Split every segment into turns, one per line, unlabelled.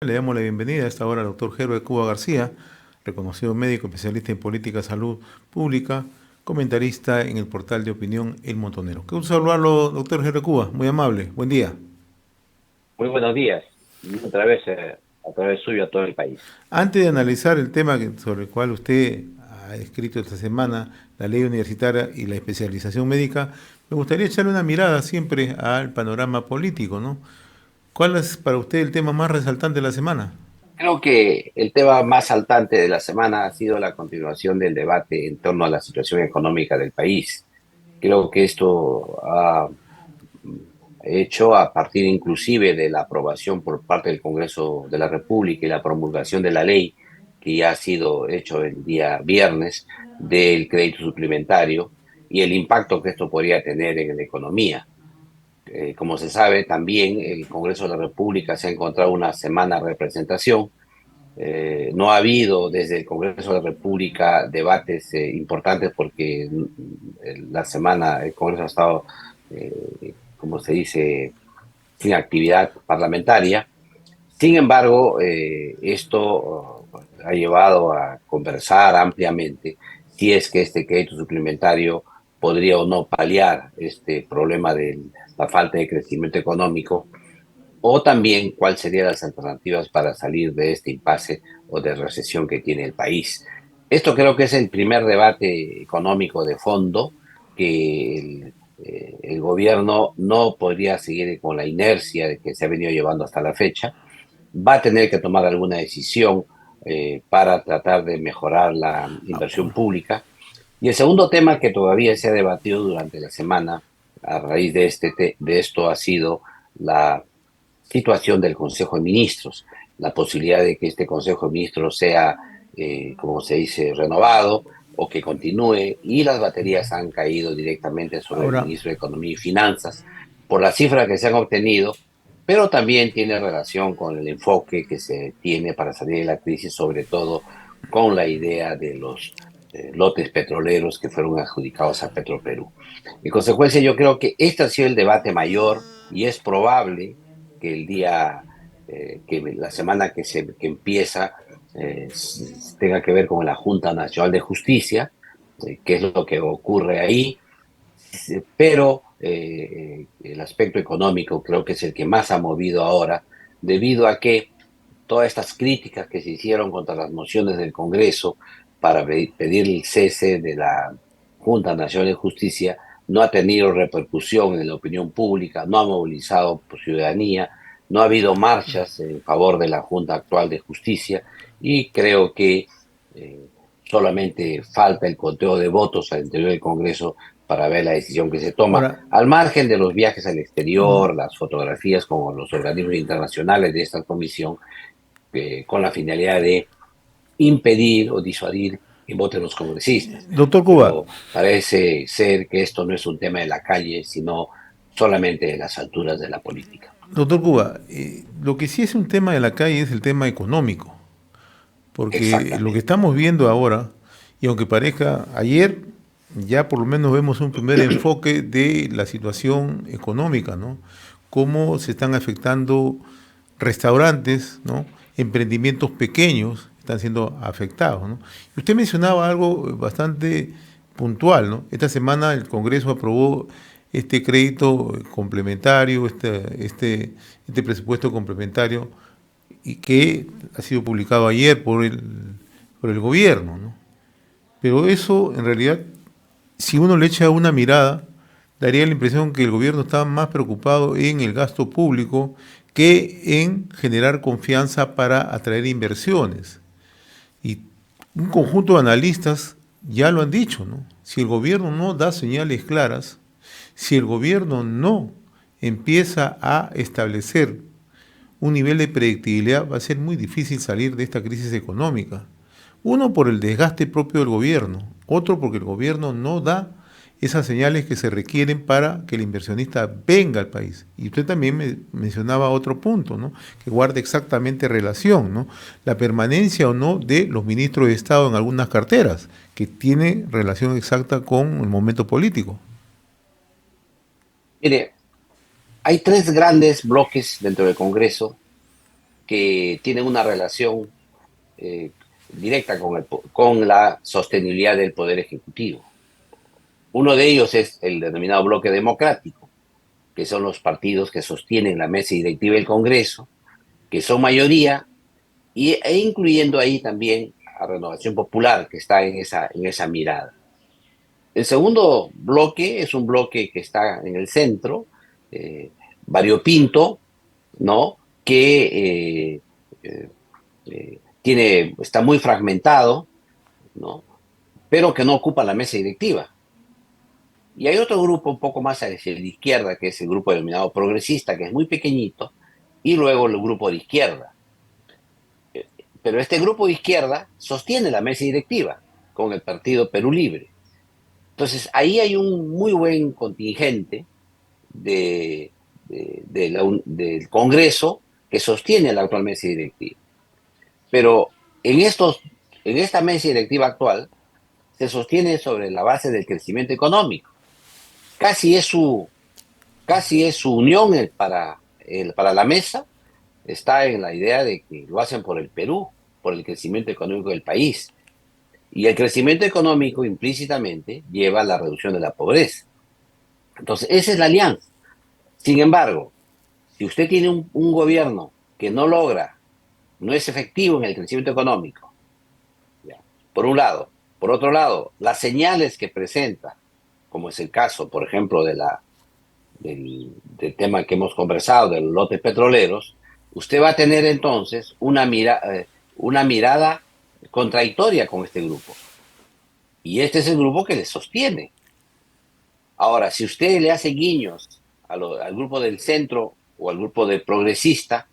Le damos la bienvenida a esta hora al doctor Herbert Cuba García, reconocido médico especialista en política de salud pública, comentarista en el portal de opinión El Montonero. Qué gusto saludarlo, doctor Herbert Cuba, muy amable, buen día.
Muy buenos días. Y otra vez, a través suyo a todo el país.
Antes de analizar el tema sobre el cual usted ha escrito esta semana, la ley universitaria y la especialización médica, me gustaría echarle una mirada siempre al panorama político, ¿no? ¿Cuál es para usted el tema más resaltante de la semana?
Creo que el tema más saltante de la semana ha sido la continuación del debate en torno a la situación económica del país. Creo que esto ha hecho a partir inclusive de la aprobación por parte del Congreso de la República y la promulgación de la ley que ya ha sido hecho el día viernes del crédito suplementario y el impacto que esto podría tener en la economía. Como se sabe, también el Congreso de la República se ha encontrado una semana de representación. No ha habido desde el Congreso de la República debates importantes porque la semana el Congreso ha estado, como se dice, sin actividad parlamentaria. Sin embargo, esto ha llevado a conversar ampliamente si es que este crédito suplementario podría o no paliar este problema de la falta de crecimiento económico, o también cuáles serían las alternativas para salir de este impasse o de recesión que tiene el país. Esto creo que es el primer debate económico de fondo que el gobierno no podría seguir con la inercia de que se ha venido llevando hasta la fecha. Va a tener que tomar alguna decisión para tratar de mejorar la inversión pública. Y el segundo tema que todavía se ha debatido durante la semana a raíz de, de esto ha sido la situación del Consejo de Ministros, la posibilidad de que este Consejo de Ministros sea, como se dice, renovado o que continúe, y las baterías han caído directamente sobre el
Ahora,
ministro de Economía y Finanzas por las cifras que se han obtenido, pero también tiene relación con el enfoque que se tiene para salir de la crisis, sobre todo con la idea de los lotes petroleros que fueron adjudicados a Petroperú. En consecuencia, yo creo que este ha sido el debate mayor y es probable que el día, que la semana que empieza, tenga que ver con la Junta Nacional de Justicia, qué es lo que ocurre ahí, pero el aspecto económico creo que es el que más ha movido ahora, debido a que todas estas críticas que se hicieron contra las mociones del Congreso para pedir el cese de la Junta Nacional de Justicia no ha tenido repercusión en la opinión pública, no ha movilizado ciudadanía, no ha habido marchas en favor de la Junta actual de Justicia, y creo que eh, solamente falta el conteo de votos al interior del Congreso para ver la decisión que se toma,
ahora,
al margen de los viajes al exterior, las fotografías con los organismos internacionales de esta comisión, con la finalidad de impedir o disuadir que voten los congresistas.
doctor Cuba,
Pero parece ser que esto no es un tema de la calle, sino solamente de las alturas de la política.
doctor Cuba, lo que sí es un tema de la calle es el tema económico, porque lo que
Exactamente.
estamos viendo ahora, y aunque parezca ayer, ya por lo menos vemos un primer enfoque de la situación económica, ¿no? Cómo se están afectando restaurantes, ¿no? Emprendimientos pequeños están siendo afectados, ¿no? Y usted mencionaba algo bastante puntual, ¿no? Esta semana el Congreso aprobó este crédito complementario, este presupuesto complementario y que ha sido publicado ayer por el gobierno, ¿no? Pero eso, en realidad, si uno le echa una mirada, daría la impresión que el gobierno está más preocupado en el gasto público que en generar confianza para atraer inversiones. Y un conjunto de analistas ya lo han dicho, ¿no? Si el gobierno no da señales claras, si el gobierno no empieza a establecer un nivel de predictibilidad, va a ser muy difícil salir de esta crisis económica. Uno por el desgaste propio del gobierno, otro porque el gobierno no da esas señales que se requieren para que el inversionista venga al país. Y usted también mencionaba otro punto, ¿no? Que guarda exactamente relación, ¿no? La permanencia o no de los ministros de Estado en algunas carteras, que tiene relación exacta con el momento político.
Mire, hay tres grandes bloques dentro del Congreso que tienen una relación eh, directa con la sostenibilidad del poder ejecutivo. Uno de ellos es el denominado bloque democrático, que son los partidos que sostienen la mesa directiva del Congreso, que son mayoría, e incluyendo ahí también a Renovación Popular, que está en esa mirada. El segundo bloque es un bloque que está en el centro, eh, variopinto, ¿no? Que está muy fragmentado, ¿no? Pero que no ocupa la mesa directiva. Y hay otro grupo un poco más hacia la izquierda, que es el grupo denominado progresista, que es muy pequeñito, y luego el grupo de izquierda. Pero este grupo de izquierda sostiene la mesa directiva con el partido Perú Libre. Entonces, ahí hay un muy buen contingente del Congreso que sostiene la actual mesa directiva. Pero en esta mesa directiva actual se sostiene sobre la base del crecimiento económico. Casi es su, casi es su unión para la mesa, está en la idea de que lo hacen por el Perú, por el crecimiento económico del país. Y el crecimiento económico implícitamente lleva a la reducción de la pobreza. Entonces, esa es la alianza. Sin embargo, si usted tiene un gobierno que no logra, no es efectivo en el crecimiento económico, ¿ya? Por un lado. Por otro lado, las señales que presenta, como es el caso, por ejemplo, del tema que hemos conversado, de los lotes petroleros, usted va a tener entonces una mirada contradictoria con este grupo. Y este es el grupo que le sostiene. Ahora, si usted le hace guiños al grupo del centro o al grupo de progresista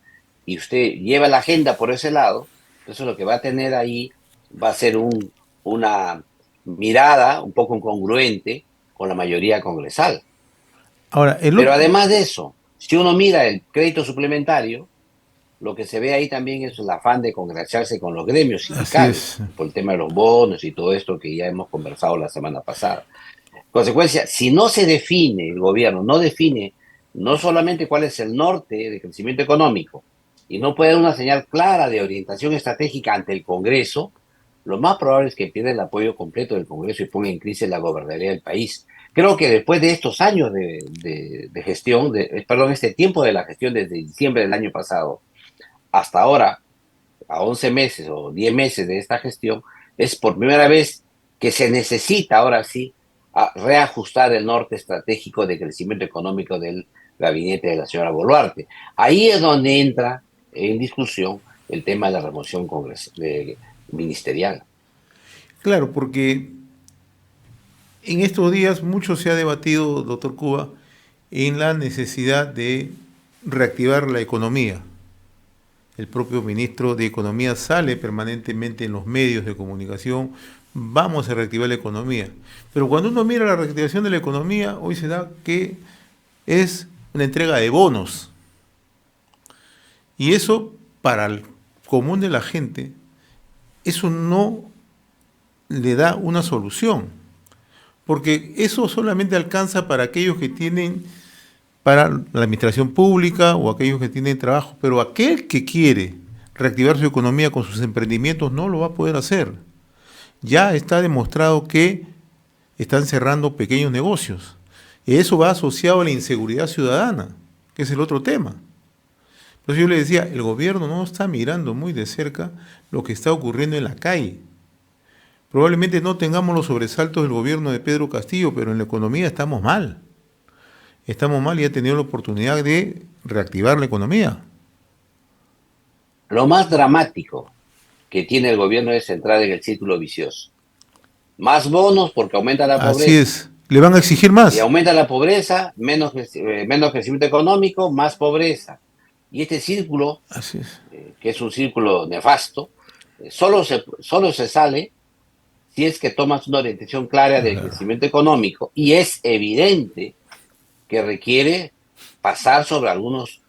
y usted lleva la agenda por ese lado, entonces lo que va a tener ahí va a ser una mirada un poco incongruente con la mayoría congresal.
Ahora,
Pero además de eso, si uno mira el crédito suplementario, lo que se ve ahí también es el afán de congraciarse con los gremios
así
sindicales
es.
por el tema de los bonos y todo esto que ya hemos conversado la semana pasada. Consecuencia, si no se define, el gobierno no define no solamente cuál es el norte de crecimiento económico y no puede dar una señal clara de orientación estratégica ante el Congreso, lo más probable es que pierda el apoyo completo del Congreso y ponga en crisis la gobernabilidad del país. Creo que después de estos años de gestión, perdón, este tiempo de la gestión desde diciembre del año pasado hasta ahora, a 11 meses o 10 meses de esta gestión, es por primera vez que se necesita ahora sí reajustar el norte estratégico de crecimiento económico del gabinete de la señora Boluarte. Ahí es donde entra en discusión el tema de la remoción ministerial.
Claro, porque en estos días mucho se ha debatido, doctor Cuba, en la necesidad de reactivar la economía. El propio ministro de Economía sale permanentemente en los medios de comunicación, vamos a reactivar la economía. Pero cuando uno mira la reactivación de la economía, hoy se da que es una entrega de bonos. Y eso, para el común de la gente, eso no le da una solución. Porque eso solamente alcanza para aquellos que tienen, para la administración pública o aquellos que tienen trabajo, pero aquel que quiere reactivar su economía con sus emprendimientos no lo va a poder hacer. Ya está demostrado que están cerrando pequeños negocios. Y eso va asociado a la inseguridad ciudadana, que es el otro tema. Entonces yo le decía, el gobierno no está mirando muy de cerca lo que está ocurriendo en la calle. Probablemente no tengamos los sobresaltos del gobierno de Pedro Castillo, pero en la economía estamos mal. Estamos mal y ha tenido la oportunidad de reactivar la economía.
Lo más dramático que tiene el gobierno es entrar en el círculo vicioso. Más bonos porque aumenta la
Así
pobreza.
es. ¿Le van a exigir
Y
más?
aumenta la pobreza, menos crecimiento económico, más pobreza. Y este círculo,
Así es.
que es un círculo nefasto, solo se sale si es que tomas una orientación clara del
Claro.
crecimiento económico. Y es evidente que requiere pasar sobre algunos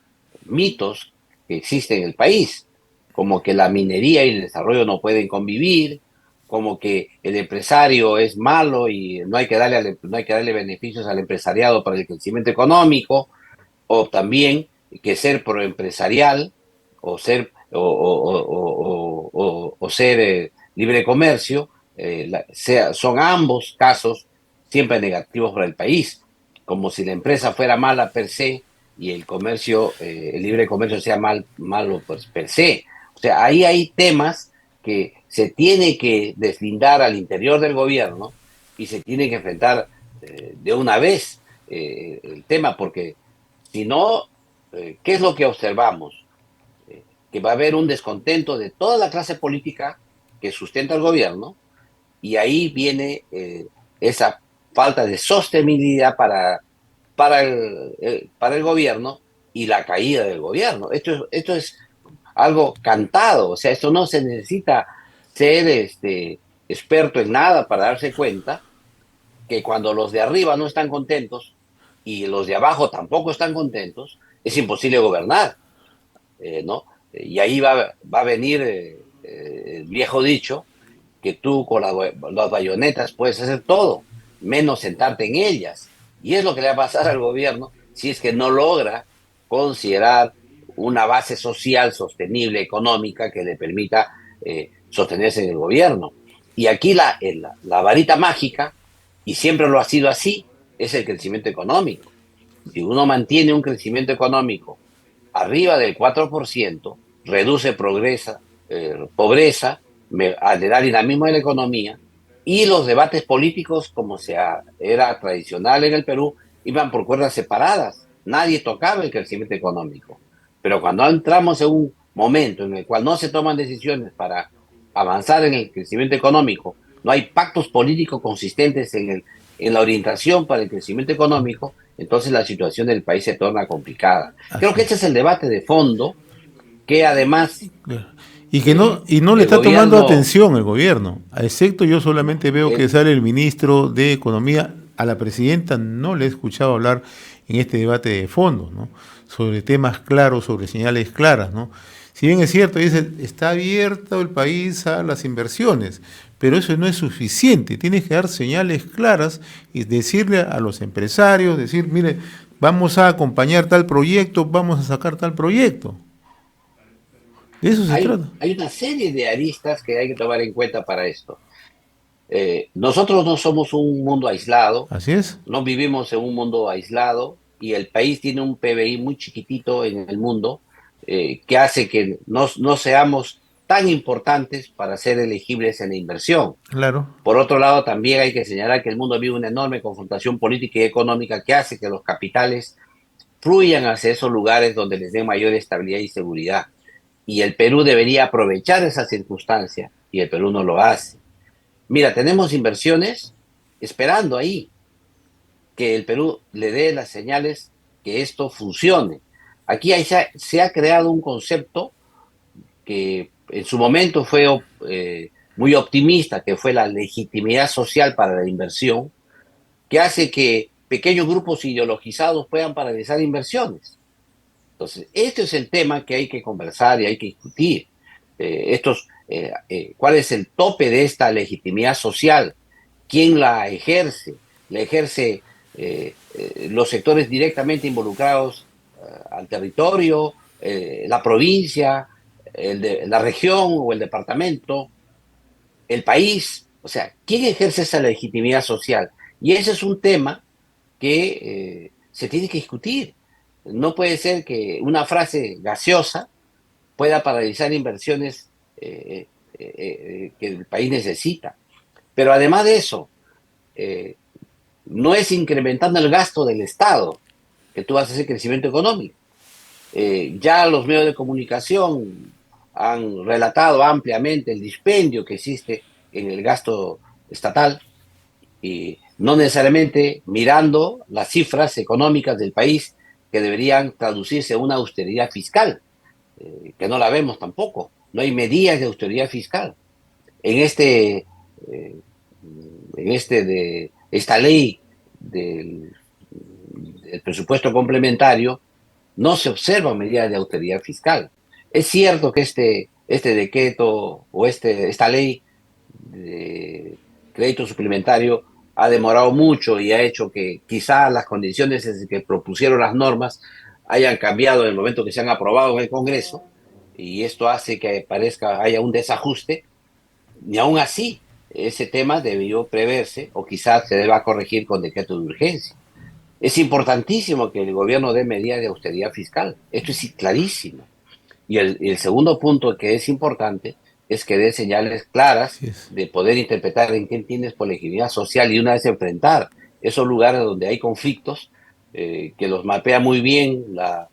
mitos que existen en el país, como que la minería y el desarrollo no pueden convivir, como que el empresario es malo y no hay que darle beneficios al empresariado para el crecimiento económico, o también que ser proempresarial o ser o ser libre comercio, son ambos casos siempre negativos para el país, como si la empresa fuera mala per se y el comercio, el libre comercio sea malo pues, per se. O sea, ahí hay temas que se tiene que deslindar al interior del gobierno y se tiene que enfrentar de una vez el tema, porque si no, ¿qué es lo que observamos? Que va a haber un descontento de toda la clase política que sustenta el gobierno y ahí viene esa falta de sostenibilidad para el gobierno y la caída del gobierno. Esto es algo cantado, o sea, esto no se necesita ser experto en nada para darse cuenta que cuando los de arriba no están contentos y los de abajo tampoco están contentos, es imposible gobernar, ¿no? Y ahí va a venir el viejo dicho que tú con las bayonetas puedes hacer todo, menos sentarte en ellas. Y es lo que le va a pasar al gobierno si es que no logra considerar una base social sostenible, económica, que le permita sostenerse en el gobierno. Y aquí la varita mágica, y siempre lo ha sido así, es el crecimiento económico. Si uno mantiene un crecimiento económico arriba del 4%, reduce pobreza, le da dinamismo a la economía, y los debates políticos, como era tradicional en el Perú, iban por cuerdas separadas. Nadie tocaba el crecimiento económico. Pero cuando entramos en un momento en el cual no se toman decisiones para avanzar en el crecimiento económico, no hay pactos políticos consistentes en la orientación para el crecimiento económico, entonces la situación del país se torna complicada. Creo
Así
que ese
es.
es el debate de fondo que además
Claro. Y no le
el
está tomando
gobierno,
atención el gobierno. A excepto yo solamente veo que
eh,
sale el ministro de Economía. A la presidenta no le he escuchado hablar en este debate de fondo, ¿no? Sobre temas claros, sobre señales claras, ¿no? Si bien es cierto, dice, está abierto el país a las inversiones, pero eso no es suficiente. Tienes que dar señales claras y decirle a los empresarios, decir, mire, vamos a acompañar tal proyecto, vamos a sacar tal proyecto. De eso se trata.
hay una serie de aristas que hay que tomar en cuenta para esto. Nosotros no somos un mundo aislado,
Así es.
no vivimos en un mundo aislado y el país tiene un PBI muy chiquitito en el mundo que hace que no seamos tan importantes para ser elegibles en la inversión.
Claro.
Por otro lado, también hay que señalar que el mundo vive una enorme confrontación política y económica que hace que los capitales fluyan hacia esos lugares donde les den mayor estabilidad y seguridad. Y el Perú debería aprovechar esa circunstancia y el Perú no lo hace. Mira, tenemos inversiones esperando ahí que el Perú le dé las señales que esto funcione. Aquí se ha creado un concepto que en su momento fue muy optimista, que fue la legitimidad social para la inversión, que hace que pequeños grupos ideologizados puedan paralizar inversiones. Entonces, este es el tema que hay que conversar y hay que discutir. ¿Cuál es el tope de esta legitimidad social? ¿Quién la ejerce? ¿La ejerce los sectores directamente involucrados al territorio, la provincia, la región o el departamento, el país? O sea, ¿quién ejerce esa legitimidad social? Y ese es un tema que se tiene que discutir. No puede ser que una frase gaseosa pueda paralizar inversiones que el país necesita. Pero además de eso, eh, no es incrementando el gasto del Estado que tú vas a hacer crecimiento económico. Ya los medios de comunicación han relatado ampliamente el dispendio que existe en el gasto estatal y no necesariamente mirando las cifras económicas del país que deberían traducirse a una austeridad fiscal, que no la vemos tampoco. No hay medidas de austeridad fiscal. En eh, esta ley del presupuesto complementario no se observan medidas de austeridad fiscal. Es cierto que este decreto o esta ley de crédito suplementario ha demorado mucho y ha hecho que quizás las condiciones en que propusieron las normas hayan cambiado en el momento que se han aprobado en el Congreso, y esto hace que haya un desajuste, ni aún así ese tema debió preverse o quizás se deba corregir con decreto de urgencia. Es importantísimo que el gobierno dé medidas de austeridad fiscal. Esto es clarísimo. Y el segundo punto que es importante es que dé señales claras
Así es.
de poder interpretar en qué entiendes por legitimidad social y una vez enfrentar esos lugares donde hay conflictos, que los mapea muy bien la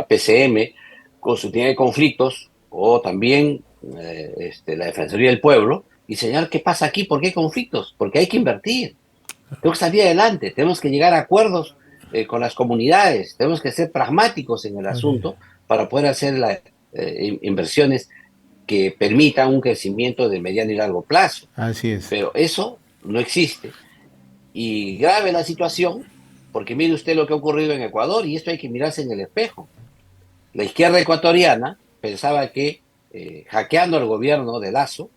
PCM, con su tiene conflictos, o también la Defensoría del Pueblo, y señalar qué pasa aquí, por qué hay conflictos, porque hay que invertir. Tenemos que salir adelante, tenemos que llegar a acuerdos con las comunidades, tenemos que ser pragmáticos en el
Así es.
asunto para poder hacer las inversiones que permitan un crecimiento de mediano y largo plazo.
Así es.
Pero eso no existe. Y grave la situación, porque mire usted lo que ha ocurrido en Ecuador, y esto hay que mirarse en el espejo. La izquierda ecuatoriana pensaba que hackeando el gobierno de Lazo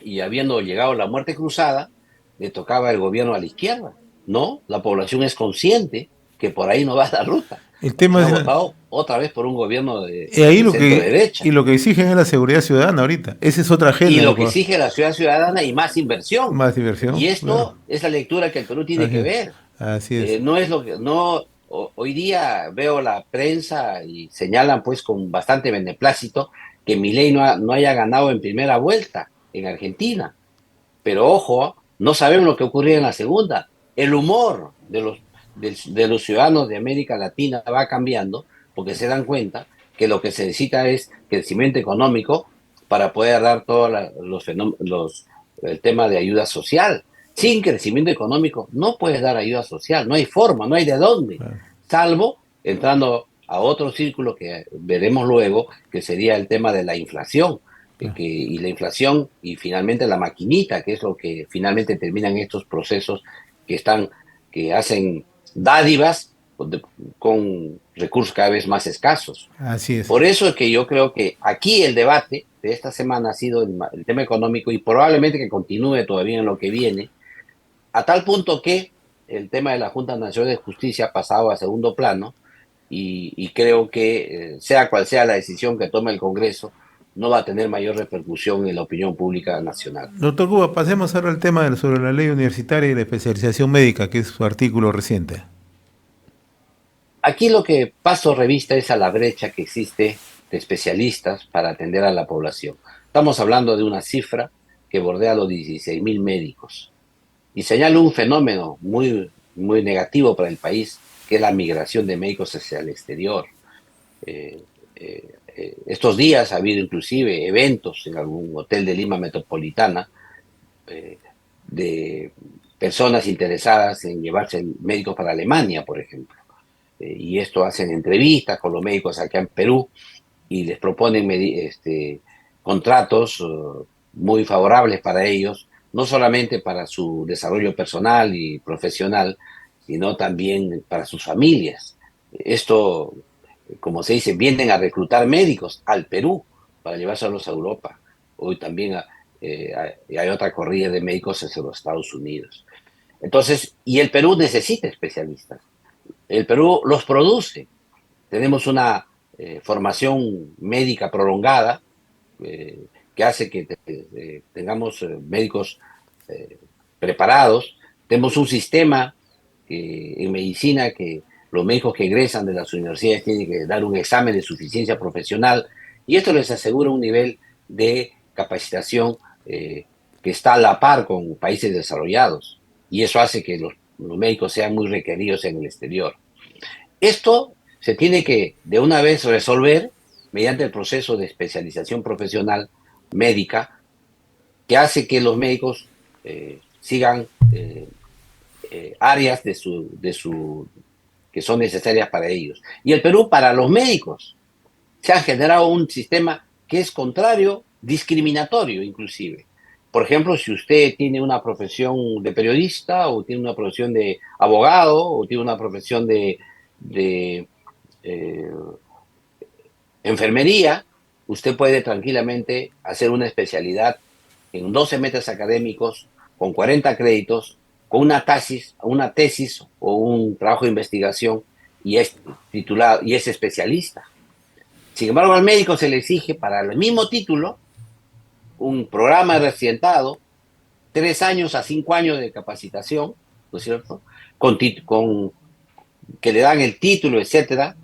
y habiendo llegado la muerte cruzada, le tocaba el gobierno a la izquierda. No, la población es consciente que por ahí no va la ruta.
El
Entonces
tema
ha
es,
votado otra vez por un gobierno
ahí
de
lo
centro
que, y
derecha.
lo que exigen es la seguridad ciudadana ahorita. Esa es otra
Y
agenda de
lo que
Ecuador.
exige la ciudad ciudadana y más inversión.
Más diversión,
Y
claro.
esto es la lectura que el Perú tiene
Así
que
es.
ver.
Así es.
No es lo que, no, hoy día veo la prensa y señalan pues con bastante beneplácito que Milei no haya ganado en primera vuelta en Argentina. Pero ojo, no sabemos lo que ocurrió en la segunda. El humor de los ciudadanos de América Latina va cambiando porque se dan cuenta que lo que se necesita es crecimiento económico para poder dar todos el tema de ayuda social. Sin crecimiento económico no puedes dar ayuda social, no hay forma, no hay de dónde,
Claro.
salvo entrando a otro círculo que veremos luego, que sería el tema de la inflación
Claro.
y la inflación y finalmente la maquinita, que es lo que finalmente terminan estos procesos que están, que hacen dádivas con recursos cada vez más escasos.
Así es.
Por eso es que yo creo que aquí el debate de esta semana ha sido el tema económico y probablemente que continúe todavía en lo que viene, a tal punto que el tema de la Junta Nacional de Justicia ha pasado a segundo plano y creo que sea cual sea la decisión que tome el Congreso, no va a tener mayor repercusión en la opinión pública nacional.
Doctor Cuba, pasemos ahora al tema sobre la ley universitaria y la especialización médica, que es su artículo reciente.
Aquí lo que paso revista es a la brecha que existe de especialistas para atender a la población. Estamos hablando de una cifra que bordea los 16.000 médicos y señala un fenómeno muy negativo para el país, que es la migración de médicos hacia el exterior. Eh, Estos días ha habido inclusive eventos en algún hotel de Lima Metropolitana eh, de personas interesadas en llevarse médicos para Alemania, por ejemplo. Y esto hacen entrevistas con los médicos acá en Perú y les proponen contratos muy favorables para ellos, no solamente para su desarrollo personal y profesional, sino también para sus familias. Esto, como se dice, vienen a reclutar médicos al Perú para llevárselos a Europa. Hoy también hay otra corrida de médicos hacia los Estados Unidos. Entonces, y el Perú necesita especialistas. El Perú los produce. Tenemos una formación médica prolongada eh, que hace que tengamos médicos eh, preparados. Tenemos un sistema en medicina que los médicos que egresan de las universidades tienen que dar un examen de suficiencia profesional y esto les asegura un nivel de capacitación que está a la par con países desarrollados y eso hace que los médicos sean muy requeridos en el exterior. Esto se tiene que de una vez resolver mediante el proceso de especialización profesional médica que hace que los médicos sigan áreas que son necesarias para ellos. Y el Perú, para los médicos, se ha generado un sistema que es contrario, discriminatorio inclusive. Por ejemplo, si usted tiene una profesión de periodista o tiene una profesión de abogado o tiene una profesión de eh, enfermería, usted puede tranquilamente hacer una especialidad en 12 semestres académicos, con 40 créditos, con una tesis o un trabajo de investigación y es titulado y es especialista. Sin embargo, al médico se le exige para el mismo título un programa de residentado, 3 años a 5 años de capacitación, ¿no es cierto? Con que le dan el título, etcétera,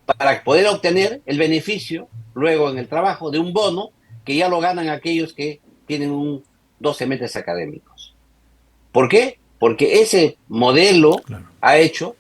para poder obtener el beneficio luego en el trabajo de un bono que ya lo ganan aquellos que tienen 2 semestres académicos. ¿Por qué? Porque ese modelo
Claro.
ha hecho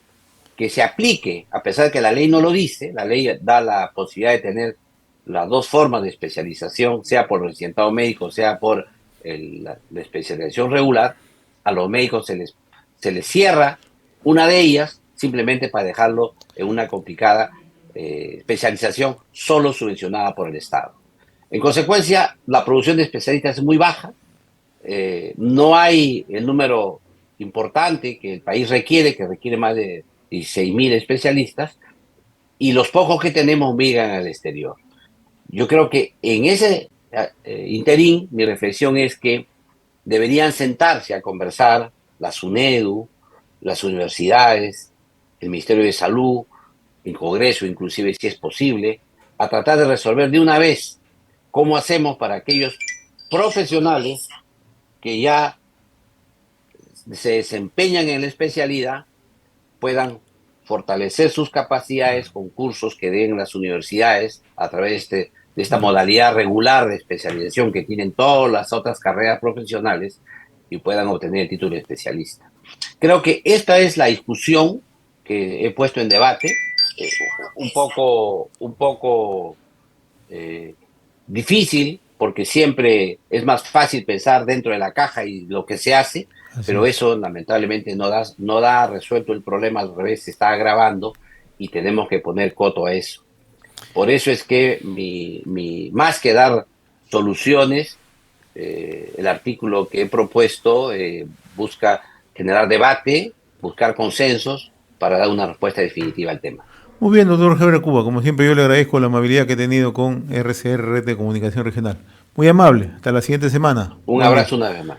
que se aplique, a pesar de que la ley no lo dice, la ley da la posibilidad de tener las dos formas de especialización, sea por residentado médico, sea por la especialización regular. A los médicos se les cierra una de ellas simplemente para dejarlo en una complicada especialización solo subvencionada por el Estado. En consecuencia, la producción de especialistas es muy baja, no hay el número importante que el país requiere, que requiere más de 16.000 especialistas, y los pocos que tenemos migran al exterior. Yo creo que en ese interín, mi reflexión es que deberían sentarse a conversar la SUNEDU, las universidades, el Ministerio de Salud, el Congreso, inclusive si es posible, a tratar de resolver de una vez cómo hacemos para aquellos profesionales que ya se desempeñan en la especialidad puedan fortalecer sus capacidades con cursos que den las universidades a través de esta modalidad regular de especialización que tienen todas las otras carreras profesionales y puedan obtener el título de especialista. Creo que esta es la discusión que he puesto en debate, un poco eh, difícil, porque siempre es más fácil pensar dentro de la caja y lo que se hace,
Así
pero
es.
eso lamentablemente no da resuelto el problema, al revés, se está agravando y tenemos que poner coto a eso. Por eso es que más que dar soluciones, el artículo que he propuesto busca generar debate, buscar consensos para dar una respuesta definitiva al tema.
Muy bien, doctor Heber Cuba. Como siempre, yo le agradezco la amabilidad que he tenido con RCR, Red de Comunicación Regional. Muy amable. Hasta la siguiente semana.
Un
Buen día.
abrazo una vez más.